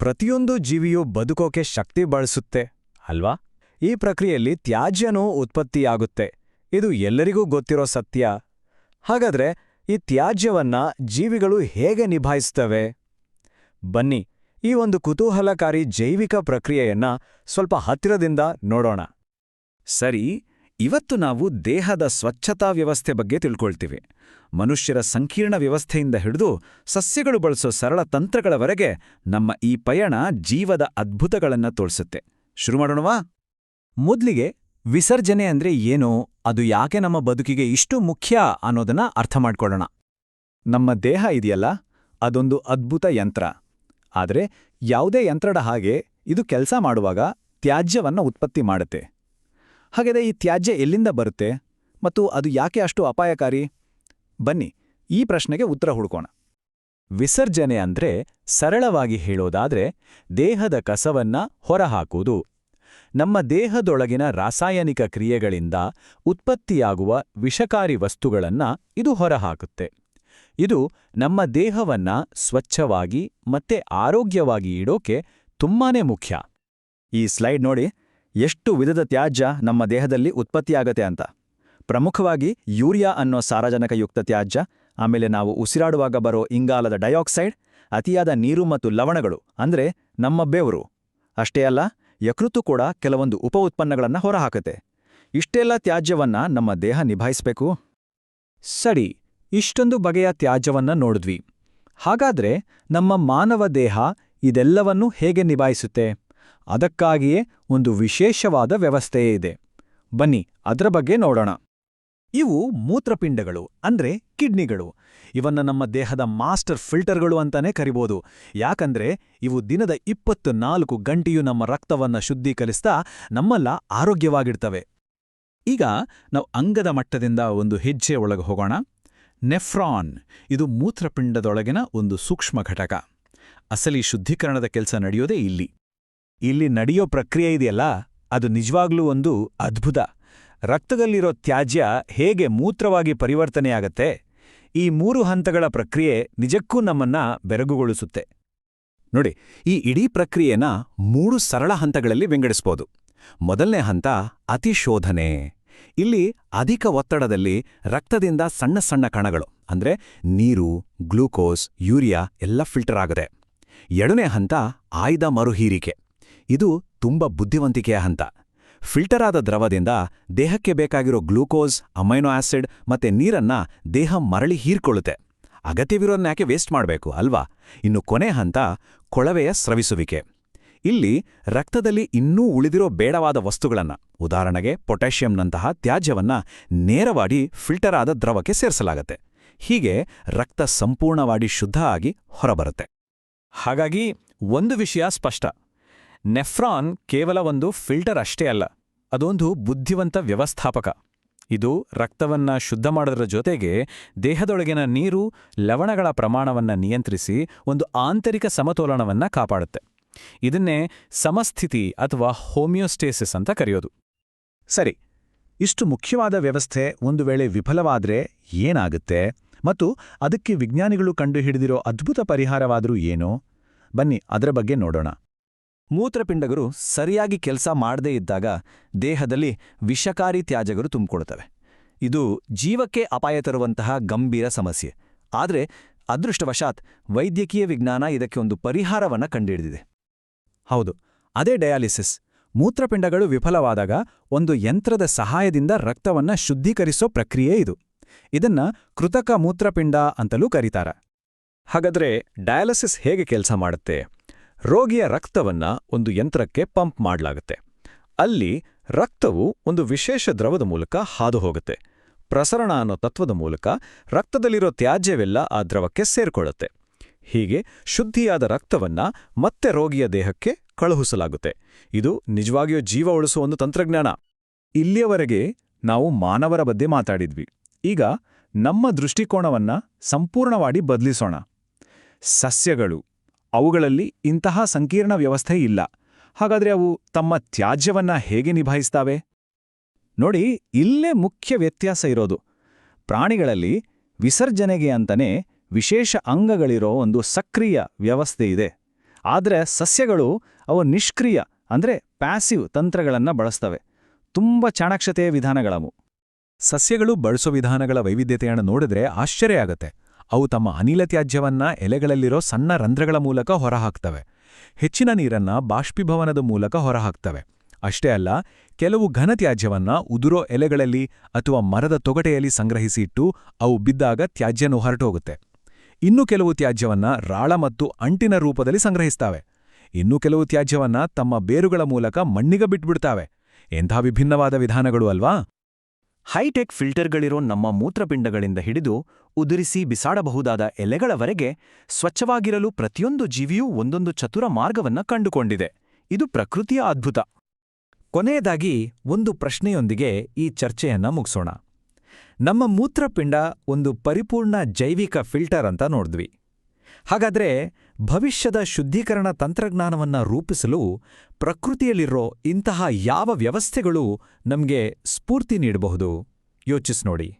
ಪ್ರತಿಯೊಂದು ಜೀವಿಯೂ ಬದುಕೋಕೆ ಶಕ್ತಿ ಬಳಸುತ್ತೆ ಅಲ್ವಾ? ಈ ಪ್ರಕ್ರಿಯೆಯಲ್ಲಿ ತ್ಯಾಜ್ಯನೂ ಉತ್ಪತ್ತಿಯಾಗುತ್ತೆ. ಇದು ಎಲ್ಲರಿಗೂ ಗೊತ್ತಿರೋ ಸತ್ಯ. ಹಾಗಾದ್ರೆ ಈ ತ್ಯಾಜ್ಯವನ್ನ ಜೀವಿಗಳು ಹೇಗೆ ನಿಭಾಯಿಸ್ತವೆ? ಬನ್ನಿ, ಈ ಒಂದು ಕುತೂಹಲಕಾರಿ ಜೈವಿಕ ಪ್ರಕ್ರಿಯೆಯನ್ನ ಸ್ವಲ್ಪ ಹತ್ತಿರದಿಂದ ನೋಡೋಣ. ಸರಿ, ಇವತ್ತು ನಾವು ದೇಹದ ಸ್ವಚ್ಛತಾ ವ್ಯವಸ್ಥೆ ಬಗ್ಗೆ ತಿಳ್ಕೊಳ್ತೀವಿ. ಮನುಷ್ಯರ ಸಂಕೀರ್ಣ ವ್ಯವಸ್ಥೆಯಿಂದ ಹಿಡಿದು ಸಸ್ಯಗಳು ಬಳಸೋ ಸರಳ ತಂತ್ರಗಳವರೆಗೆ ನಮ್ಮ ಈ ಪಯಣ ಜೀವದ ಅದ್ಭುತಗಳನ್ನ ತೋರಿಸುತ್ತೆ. ಶುರು ಮಾಡೋಣವಾ? ಮೊದ್ಲಿಗೆ ವಿಸರ್ಜನೆ ಅಂದ್ರೆ ಏನು, ಅದು ಯಾಕೆ ನಮ್ಮ ಬದುಕಿಗೆ ಇಷ್ಟು ಮುಖ್ಯ ಅನ್ನೋದನ್ನ ಅರ್ಥ ಮಾಡ್ಕೊಳ್ಳೋಣ. ನಮ್ಮ ದೇಹ ಇದೆಯಲ್ಲ, ಅದೊಂದು ಅದ್ಭುತ ಯಂತ್ರ. ಆದರೆ ಯಾವುದೇ ಯಂತ್ರದ ಹಾಗೆ ಇದು ಕೆಲಸ ಮಾಡುವಾಗ ತ್ಯಾಜ್ಯವನ್ನ ಉತ್ಪತ್ತಿ ಮಾಡುತ್ತೆ. ಹಾಗಾದರೆ ಈ ತ್ಯಾಜ್ಯ ಎಲ್ಲಿಂದ ಬರುತ್ತೆ ಮತ್ತು ಅದು ಯಾಕೆ ಅಷ್ಟು ಅಪಾಯಕಾರಿ? ಬನ್ನಿ, ಈ ಪ್ರಶ್ನೆಗೆ ಉತ್ತರ ಹುಡುಕೋಣ. ವಿಸರ್ಜನೆ ಅಂದ್ರೆ ಸರಳವಾಗಿ ಹೇಳೋದಾದ್ರೆ ದೇಹದ ಕಸವನ್ನ ಹೊರಹಾಕುವುದು. ನಮ್ಮ ದೇಹದೊಳಗಿನ ರಾಸಾಯನಿಕ ಕ್ರಿಯೆಗಳಿಂದ ಉತ್ಪತ್ತಿಯಾಗುವ ವಿಷಕಾರಿ ವಸ್ತುಗಳನ್ನ ಇದು ಹೊರಹಾಕುತ್ತೆ. ಇದು ನಮ್ಮ ದೇಹವನ್ನ ಸ್ವಚ್ಛವಾಗಿ ಮತ್ತೆ ಆರೋಗ್ಯವಾಗಿ ಇಡೋಕೆ ತುಂಬಾನೇ ಮುಖ್ಯ. ಈ ಸ್ಲೈಡ್ ನೋಡಿ, ಎಷ್ಟು ವಿಧದ ತ್ಯಾಜ್ಯ ನಮ್ಮ ದೇಹದಲ್ಲಿ ಉತ್ಪತ್ತಿಯಾಗತ್ತೆ ಅಂತ. ಪ್ರಮುಖವಾಗಿ ಯೂರಿಯಾ ಅನ್ನೋ ಸಾರಜನಕಯುಕ್ತ ತ್ಯಾಜ್ಯ, ಆಮೇಲೆ ನಾವು ಉಸಿರಾಡುವಾಗ ಬರೋ ಇಂಗಾಲದ ಡೈಆಕ್ಸೈಡ್, ಅತಿಯಾದ ನೀರು ಮತ್ತು ಲವಣಗಳು ಅಂದ್ರೆ ನಮ್ಮ ಬೆವರು. ಅಷ್ಟೇ ಅಲ್ಲ, ಯಕೃತ್ತು ಕೂಡ ಕೆಲವೊಂದು ಉಪ ಉತ್ಪನ್ನಗಳನ್ನ ಹೊರಹಾಕುತ್ತೆ. ಇಷ್ಟೆಲ್ಲ ತ್ಯಾಜ್ಯವನ್ನ ನಮ್ಮ ದೇಹ ನಿಭಾಯಿಸಬೇಕು. ಸರಿ, ಇಷ್ಟೊಂದು ಬಗೆಯ ತ್ಯಾಜ್ಯವನ್ನ ನೋಡಿದ್ವಿ. ಹಾಗಾದ್ರೆ ನಮ್ಮ ಮಾನವ ದೇಹ ಇದೆಲ್ಲವನ್ನೂ ಹೇಗೆ ನಿಭಾಯಿಸುತ್ತೆ? ಅದಕ್ಕಾಗಿಯೇ ಒಂದು ವಿಶೇಷವಾದ ವ್ಯವಸ್ಥೆಯೇ ಇದೆ. ಬನ್ನಿ, ಅದರ ಬಗ್ಗೆ ನೋಡೋಣ. ಇವು ಮೂತ್ರಪಿಂಡಗಳು ಅಂದ್ರೆ ಕಿಡ್ನಿಗಳು. ಇವನ್ನ ನಮ್ಮ ದೇಹದ ಮಾಸ್ಟರ್ ಫಿಲ್ಟರ್ಗಳು ಅಂತಾನೆ ಕರಿಬೋದು. ಯಾಕಂದ್ರೆ ಇವು ದಿನದ 24 ಗಂಟೆಯೂ ನಮ್ಮ ರಕ್ತವನ್ನ ಶುದ್ಧೀಕರಿಸ್ತಾ ನಮ್ಮಲ್ಲ ಆರೋಗ್ಯವಾಗಿಡ್ತವೆ. ಈಗ ನಾವು ಅಂಗದ ಮಟ್ಟದಿಂದ ಒಂದು ಹೆಜ್ಜೆ ಒಳಗೆ ಹೋಗೋಣ. ನೆಫ್ರಾನ್, ಇದು ಮೂತ್ರಪಿಂಡದೊಳಗಿನ ಒಂದು ಸೂಕ್ಷ್ಮ ಘಟಕ. ಅಸಲಿ ಶುದ್ಧೀಕರಣದ ಕೆಲಸ ನಡೆಯೋದೇ ಇಲ್ಲಿ. ಇಲ್ಲಿ ನಡೆಯೋ ಪ್ರಕ್ರಿಯೆ ಇದೆಯಲ್ಲ, ಅದು ನಿಜವಾಗ್ಲೂ ಒಂದು ಅದ್ಭುತ. ರಕ್ತದಲ್ಲಿರೋ ತ್ಯಾಜ್ಯ ಹೇಗೆ ಮೂತ್ರವಾಗಿ ಪರಿವರ್ತನೆಯಾಗತ್ತೆ? ಈ 3 ಹಂತಗಳ ಪ್ರಕ್ರಿಯೆ ನಿಜಕ್ಕೂ ನಮ್ಮನ್ನ ಬೆರಗುಗೊಳಿಸುತ್ತೆ. ನೋಡಿ, ಈ ಇಡೀ ಪ್ರಕ್ರಿಯೆನ 3 ಸರಳ ಹಂತಗಳಲ್ಲಿ ವಿಂಗಡಿಸ್ಬೋದು. ಮೊದಲನೇ ಹಂತ ಅತಿಶೋಧನೆ. ಇಲ್ಲಿ ಅಧಿಕ ಒತ್ತಡದಲ್ಲಿ ರಕ್ತದಿಂದ ಸಣ್ಣ ಸಣ್ಣ ಕಣಗಳು ಅಂದ್ರೆ ನೀರು, ಗ್ಲೂಕೋಸ್, ಯೂರಿಯಾ ಎಲ್ಲ ಫಿಲ್ಟರ್ ಆಗದೆ. ಎರಡನೇ ಹಂತ ಆಯ್ದ ಮರುಹೀರಿಕೆ. ಇದು ತುಂಬ ಬುದ್ಧಿವಂತಿಕೆಯ ಹಂತ. ಫಿಲ್ಟರ್ ಆದ ದ್ರವದಿಂದ ದೇಹಕ್ಕೆ ಬೇಕಾಗಿರೋ ಗ್ಲೂಕೋಸ್, ಅಮೈನೋ ಆಸಿಡ್ ಮತ್ತೆ ನೀರನ್ನ ದೇಹ ಮರಳಿ ಹೀರ್ಕೊಳ್ಳುತ್ತೆ. ಅಗತ್ಯವಿರೋದನ್ನ ಯಾಕೆ ವೇಸ್ಟ್ ಮಾಡಬೇಕು ಅಲ್ವಾ? ಇನ್ನು ಕೊನೆ ಹಂತ ಕೊಳವೆಯ ಸ್ರವಿಸುವಿಕೆ. ಇಲ್ಲಿ ರಕ್ತದಲ್ಲಿ ಇನ್ನೂ ಉಳಿದಿರೋ ಬೇಡವಾದ ವಸ್ತುಗಳನ್ನ, ಉದಾಹರಣೆಗೆ ಪೊಟ್ಯಾಷಿಯಂನಂತಹ ತ್ಯಾಜ್ಯವನ್ನ ನೇರವಾಗಿ ಫಿಲ್ಟರ್ ಆದ ದ್ರವಕ್ಕೆ ಸೇರಿಸಲಾಗತ್ತೆ. ಹೀಗೆ ರಕ್ತ ಸಂಪೂರ್ಣವಾಗಿ ಶುದ್ಧ ಆಗಿ ಹೊರಬರುತ್ತೆ. ಹಾಗಾಗಿ ಒಂದು ವಿಷಯ ಸ್ಪಷ್ಟ: ನೆಫ್ರಾನ್ ಕೇವಲ ಒಂದು ಫಿಲ್ಟರ್ ಅಷ್ಟೇ ಅಲ್ಲ, ಅದೊಂದು ಬುದ್ಧಿವಂತ ವ್ಯವಸ್ಥಾಪಕ. ಇದು ರಕ್ತವನ್ನ ಶುದ್ಧ ಮಾಡೋದ್ರ ಜೊತೆಗೆ ದೇಹದೊಳಗಿನ ನೀರು, ಲವಣಗಳ ಪ್ರಮಾಣವನ್ನ ನಿಯಂತ್ರಿಸಿ ಒಂದು ಆಂತರಿಕ ಸಮತೋಲನವನ್ನ ಕಾಪಾಡುತ್ತೆ. ಇದನ್ನೇ ಸಮಸ್ಥಿತಿ ಅಥವಾ ಹೋಮಿಯೋಸ್ಟೇಸಿಸ್ ಅಂತ ಕರೆಯೋದು. ಸರಿ, ಇಷ್ಟು ಮುಖ್ಯವಾದ ವ್ಯವಸ್ಥೆ ಒಂದು ವೇಳೆ ವಿಫಲವಾದ್ರೆ ಏನಾಗುತ್ತೆ ಮತ್ತು ಅದಕ್ಕೆ ವಿಜ್ಞಾನಿಗಳು ಕಂಡುಹಿಡಿದಿರೋ ಅದ್ಭುತ ಪರಿಹಾರವಾದರೂ ಏನೋ? ಬನ್ನಿ, ಅದರ ಬಗ್ಗೆ ನೋಡೋಣ. ಮೂತ್ರಪಿಂಡಗಳು ಸರಿಯಾಗಿ ಕೆಲಸ ಮಾಡದೇ ಇದ್ದಾಗ ದೇಹದಲ್ಲಿ ವಿಷಕಾರಿ ತ್ಯಾಜ್ಯಗಳು ತುಂಬಿಕೊಳ್ತವೆ. ಇದು ಜೀವಕ್ಕೆ ಅಪಾಯ ತರುವಂತಹ ಗಂಭೀರ ಸಮಸ್ಯೆ. ಆದರೆ ಅದೃಷ್ಟವಶಾತ್ ವೈದ್ಯಕೀಯ ವಿಜ್ಞಾನ ಇದಕ್ಕೆ ಒಂದು ಪರಿಹಾರವನ್ನ ಕಂಡುಹಿಡಿದಿದೆ. ಹೌದು, ಅದೇ ಡಯಾಲಿಸಿಸ್. ಮೂತ್ರಪಿಂಡಗಳು ವಿಫಲವಾದಾಗ ಒಂದು ಯಂತ್ರದ ಸಹಾಯದಿಂದ ರಕ್ತವನ್ನ ಶುದ್ಧೀಕರಿಸೋ ಪ್ರಕ್ರಿಯೆ ಇದು. ಇದನ್ನ ಕೃತಕ ಮೂತ್ರಪಿಂಡ ಅಂತಲೂ ಕರೀತಾರೆ. ಹಾಗಾದ್ರೆ ಡಯಾಲಿಸಿಸ್ ಹೇಗೆ ಕೆಲಸ ಮಾಡುತ್ತೆ? ರೋಗಿಯ ರಕ್ತವನ್ನ ಒಂದು ಯಂತ್ರಕ್ಕೆ ಪಂಪ್ ಮಾಡಲಾಗುತ್ತೆ. ಅಲ್ಲಿ ರಕ್ತವು ಒಂದು ವಿಶೇಷ ದ್ರವದ ಮೂಲಕ ಹಾದು ಹೋಗುತ್ತೆ. ಪ್ರಸರಣ ಅನ್ನೋ ತತ್ವದ ಮೂಲಕ ರಕ್ತದಲ್ಲಿರೋ ತ್ಯಾಜ್ಯವೆಲ್ಲ ಆ ದ್ರವಕ್ಕೆ ಸೇರ್ಕೊಳ್ಳುತ್ತೆ. ಹೀಗೆ ಶುದ್ಧಿಯಾದ ರಕ್ತವನ್ನ ಮತ್ತೆ ರೋಗಿಯ ದೇಹಕ್ಕೆ ಕಳುಹಿಸಲಾಗುತ್ತೆ. ಇದು ನಿಜವಾಗಿಯೂ ಜೀವ ಉಳಿಸುವ ಒಂದು ತಂತ್ರಜ್ಞಾನ. ಇಲ್ಲಿಯವರೆಗೆ ನಾವು ಮಾನವರ ಬಗ್ಗೆ ಮಾತಾಡಿದ್ವಿ. ಈಗ ನಮ್ಮ ದೃಷ್ಟಿಕೋನವನ್ನ ಸಂಪೂರ್ಣವಾಗಿ ಬದಲಿಸೋಣ. ಸಸ್ಯಗಳು, ಅವುಗಳಲ್ಲಿ ಇಂತಹ ಸಂಕೀರ್ಣ ವ್ಯವಸ್ಥೆ ಇಲ್ಲ. ಹಾಗಾದ್ರೆ ಅವು ತಮ್ಮ ತ್ಯಾಜ್ಯವನ್ನ ಹೇಗೆ ನಿಭಾಯಿಸ್ತಾವೆ? ನೋಡಿ, ಇಲ್ಲೇ ಮುಖ್ಯ ವ್ಯತ್ಯಾಸ ಇರೋದು. ಪ್ರಾಣಿಗಳಲ್ಲಿ ವಿಸರ್ಜನೆಗೆ ಅಂತಲೇ ವಿಶೇಷ ಅಂಗಗಳಿರೋ ಒಂದು ಸಕ್ರಿಯ ವ್ಯವಸ್ಥೆ ಇದೆ. ಆದರೆ ಸಸ್ಯಗಳು ಅವು ನಿಷ್ಕ್ರಿಯ ಅಂದರೆ ಪ್ಯಾಸಿವ್ ತಂತ್ರಗಳನ್ನು ಬಳಸ್ತವೆ. ತುಂಬ ಚಾಣಾಕ್ಷತೆಯ ವಿಧಾನಗಳವು. ಸಸ್ಯಗಳು ಬಳಸೋ ವಿಧಾನಗಳ ವೈವಿಧ್ಯತೆಯನ್ನು ನೋಡಿದ್ರೆ ಆಶ್ಚರ್ಯ ಆಗತ್ತೆ. ಅವು ತಮ್ಮ ಅನಿಲ ತ್ಯಾಜ್ಯವನ್ನ ಎಲೆಗಳಲ್ಲಿರೋ ಸಣ್ಣ ರಂಧ್ರಗಳ ಮೂಲಕ ಹೊರಹಾಕ್ತವೆ. ಹೆಚ್ಚಿನ ನೀರನ್ನ ಬಾಷ್ಪೀಭವನದ ಮೂಲಕ ಹೊರಹಾಕ್ತವೆ. ಅಷ್ಟೇ ಅಲ್ಲ, ಕೆಲವು ಘನತ್ಯಾಜ್ಯವನ್ನ ಉದುರೋ ಎಲೆಗಳಲ್ಲಿ ಅಥವಾ ಮರದ ತೊಗಟೆಯಲ್ಲಿ ಸಂಗ್ರಹಿಸಿ ಇಟ್ಟು ಅವು ಬಿದ್ದಾಗ ತ್ಯಾಜ್ಯನು ಹೊರಟೋಗುತ್ತೆ. ಇನ್ನು ಕೆಲವು ತ್ಯಾಜ್ಯವನ್ನ ರಾಳ ಮತ್ತು ಅಂಟಿನ ರೂಪದಲ್ಲಿ ಸಂಗ್ರಹಿಸ್ತಾವೆ. ಇನ್ನು ಕೆಲವು ತ್ಯಾಜ್ಯವನ್ನ ತಮ್ಮ ಬೇರುಗಳ ಮೂಲಕ ಮಣ್ಣಿಗೆ ಬಿಟ್ಬಿಡ್ತಾವೆ. ಎಂಥ ವಿಭಿನ್ನವಾದ ವಿಧಾನಗಳು ಅಲ್ವಾ? ಹೈಟೆಕ್ ಫಿಲ್ಟರ್ಗಳಿರೋ ನಮ್ಮ ಮೂತ್ರಪಿಂಡಗಳಿಂದ ಹಿಡಿದು ಉದುರಿಸಿ ಬಿಸಾಡಬಹುದಾದ ಎಲೆಗಳವರೆಗೆ ಸ್ವಚ್ಛವಾಗಿರಲು ಪ್ರತಿಯೊಂದು ಜೀವಿಯೂ ಒಂದೊಂದು ಚತುರ ಮಾರ್ಗವನ್ನ ಕಂಡುಕೊಂಡಿದೆ. ಇದು ಪ್ರಕೃತಿಯ ಅದ್ಭುತ. ಕೊನೆಯದಾಗಿ ಒಂದು ಪ್ರಶ್ನೆಯೊಂದಿಗೆ ಈ ಚರ್ಚೆಯನ್ನ ಮುಗಿಸೋಣ. ನಮ್ಮ ಮೂತ್ರಪಿಂಡ ಒಂದು ಪರಿಪೂರ್ಣ ಜೈವಿಕ ಫಿಲ್ಟರ್ ಅಂತ ನೋಡಿದ್ವಿ. ಹಾಗಾದ್ರೆ ಭವಿಷ್ಯದ ಶುದ್ಧೀಕರಣ ತಂತ್ರಜ್ಞಾನವನ್ನ ರೂಪಿಸಲು ಪ್ರಕೃತಿಯಲ್ಲಿರೋ ಇಂತಹ ಯಾವ ವ್ಯವಸ್ಥೆಗಳು ನಮ್ಗೆ ಸ್ಫೂರ್ತಿ ನೀಡಬಹುದು? ಯೋಚಿಸ್ನೋಡಿ.